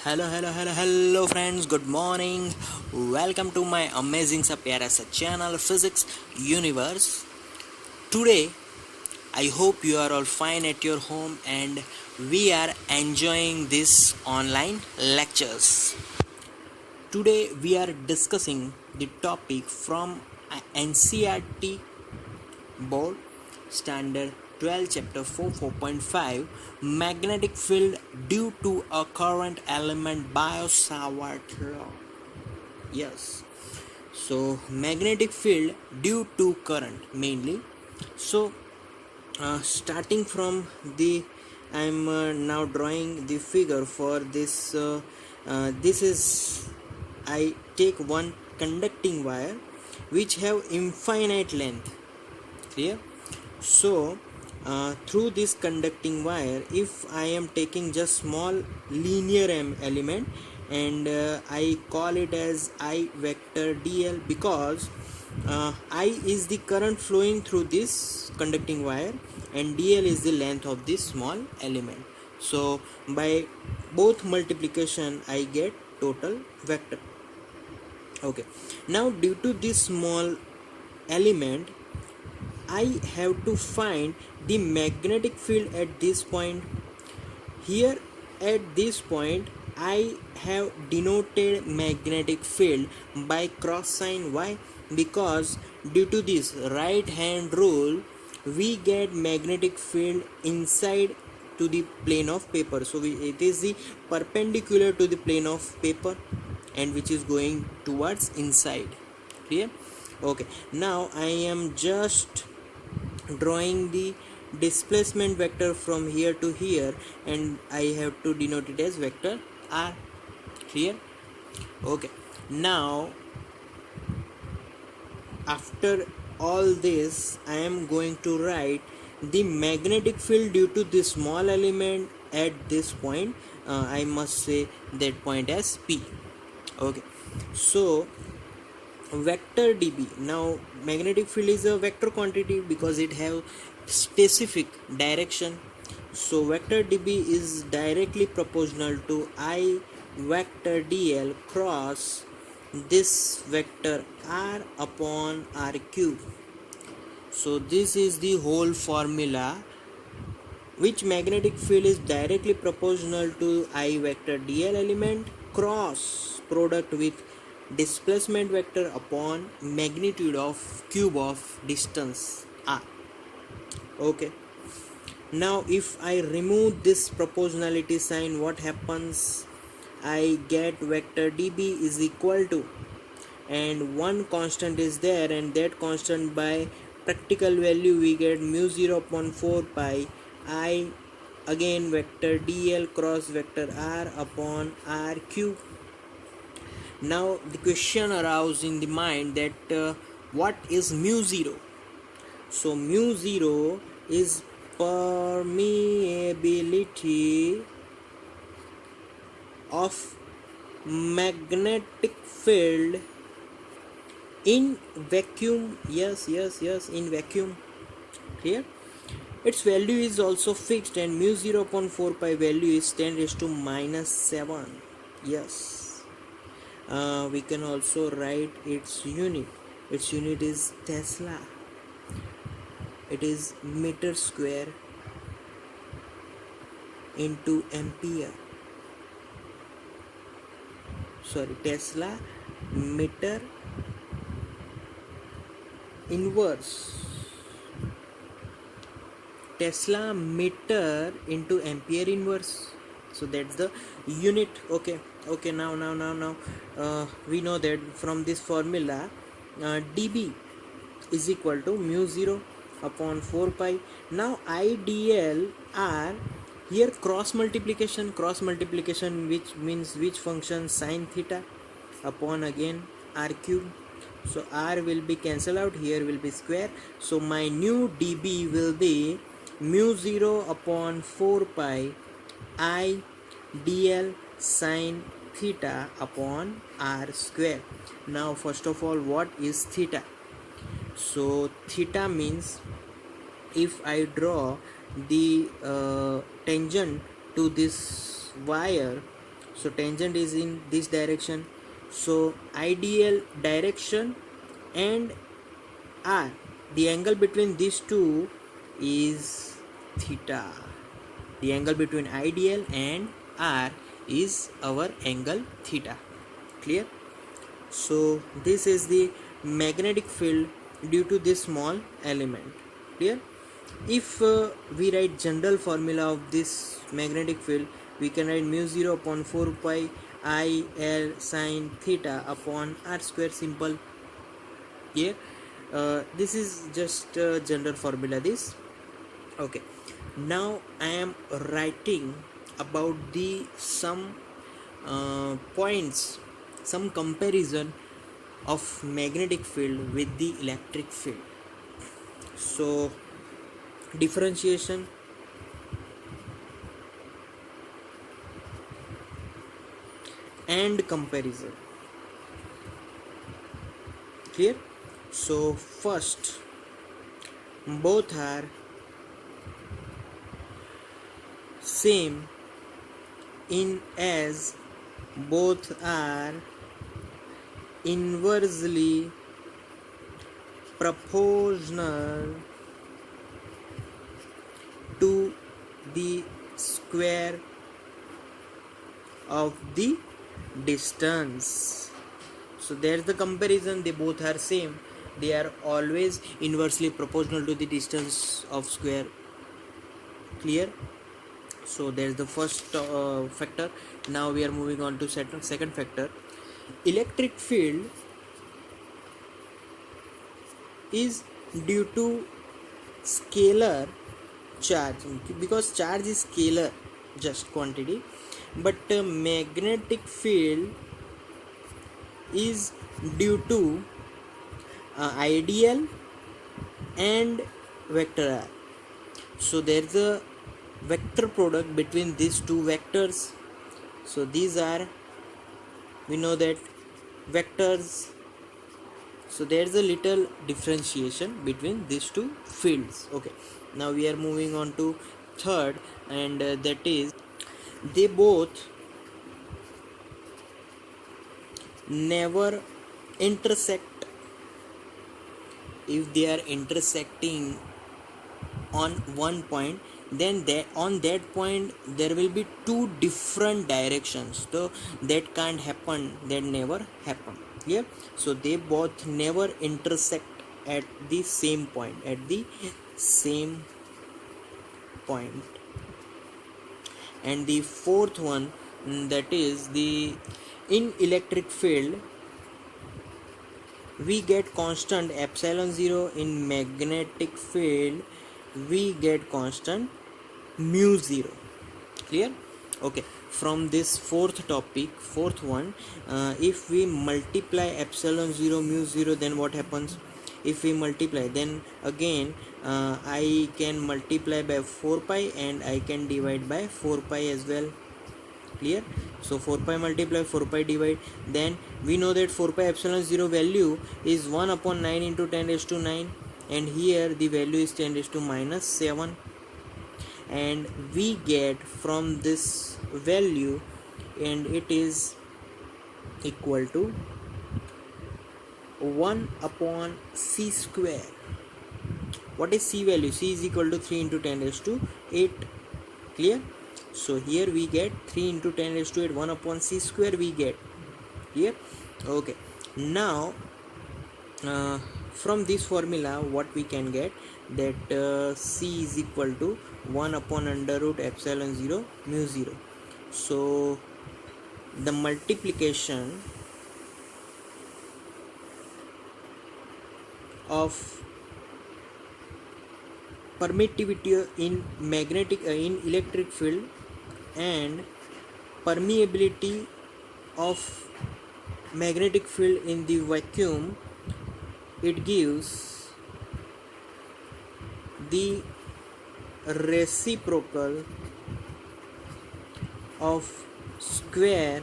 Hello friends, good morning. Welcome to my amazing sa pyara sa channel Physics Universe. Today, I hope you are all fine at your home and we are enjoying this online lectures. Today, we are discussing the topic from NCERT Board Standard 12 Chapter 4 4.5 Magnetic Field Due to a Current Element by Savart Law. Yes, so magnetic field due to current mainly. So starting from the I'm now drawing the figure for this. This is I take one conducting wire which have infinite length. Clear? So through this conducting wire, if I am taking just small linear element and I call it as I vector dl, because I is the current flowing through this conducting wire and dl is the length of this small element. So by both multiplication I get total vector. Okay, now due to this small element I have to find the magnetic field at this point. Here at this point I have denoted magnetic field by cross sign. Why? Because due to this right hand rule we get magnetic field inside to the plane of paper. So it is the perpendicular to the plane of paper and which is going towards inside. Clear? Okay, now I am just drawing the displacement vector from here to here and I have to denote it as vector r. Clear? Okay, now after all this I am going to write the magnetic field due to this small element at this point. I must say that point as P. Okay, so vector dB. Now magnetic field is a vector quantity because it have specific direction. So vector dB is directly proportional to I vector dl cross this vector r upon r cube. So this is the whole formula, which magnetic field is directly proportional to I vector dl element cross product with displacement vector upon magnitude of cube of distance r. Okay, now if I remove this proportionality sign, what happens? I get vector dB is equal to, and one constant is there, and that constant by practical value we get mu 0 upon 4 pi I again vector dl cross vector r upon r cube. Now the question aroused in the mind that what is mu 0? So mu 0 is permeability of magnetic field in vacuum. Yes, in vacuum. Clear? Its value is also fixed and mu 0 upon 4 pi value is 10 raised to minus 7. Yes. We can also write its unit. Its unit is Tesla. It is meter square into ampere. Sorry, Tesla meter inverse. Tesla meter into ampere inverse. So that's the unit. Okay, now we know that from this formula dB is equal to mu 0 upon 4 pi. Now IDL are here cross multiplication, which means which function sine theta upon again r cube. So r will be cancelled out, here will be square. So my new dB will be mu 0 upon 4 pi I dl sine theta upon r square. Now first of all, what is theta? So theta means, if I draw the tangent to this wire so tangent is in this direction, so ideal direction and r, the angle between these two is theta. The angle between ideal and r is our angle theta. Clear? So this is the magnetic field due to this small element. Clear? If we write general formula of this magnetic field, we can write mu 0 upon 4 pi I L sine theta upon r square. Simple. Here this is just general formula this. Okay, now I am writing about the some points, some comparison of magnetic field with the electric field. So differentiation, and comparison. Clear? So first, both are same in as both are inversely proportional to the square of the distance. So there's the comparison, they both are same, they are always inversely proportional to the distance of square. Clear? So there's the first factor. Now we are moving on to second factor. Electric field is due to scalar charge, because charge is scalar, just quantity, but magnetic field is due to ideal and vector r. So there is a vector product between these two vectors. So these are, we know that, vectors. So there is a little differentiation between these two fields. Okay, now we are moving on to third, and that is they both never intersect. If they are intersecting on one point, then on that point there will be two different directions, so that can't happen, that never happen. Yeah, so they both never intersect at the same point, And the fourth one, that is the, in electric field we get constant epsilon 0, in magnetic field we get constant mu 0. Clear? Okay, from this fourth one, if we multiply epsilon 0 mu 0, then what happens? If we multiply, then again I can multiply by 4 pi and I can divide by 4 pi as well. Clear? So 4 pi multiply 4 pi divide, then we know that 4 pi epsilon 0 value is 1 upon 9 into 10 raised to 9, and here the value is 10 raised to minus 7, and we get from this value, and it is equal to 1 upon c square. What is c value? C is equal to 3 into 10 raised to 8. Clear? So here we get 3 into 10 raised to 8, 1 upon c square we get. Clear? Okay, now from this formula what we can get, that c is equal to 1 upon under root epsilon 0 mu 0. So the multiplication of permittivity in in electric field and permeability of magnetic field in the vacuum, it gives the reciprocal of square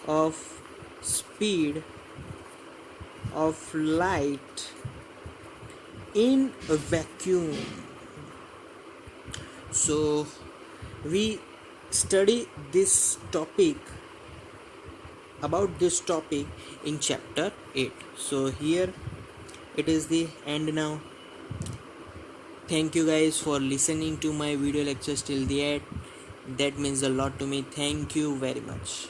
of speed of light in a vacuum. So we study this topic about this topic in chapter 8. So here it is the end now. Thank you guys for listening to my video lectures till the end. That means a lot to me. Thank you very much.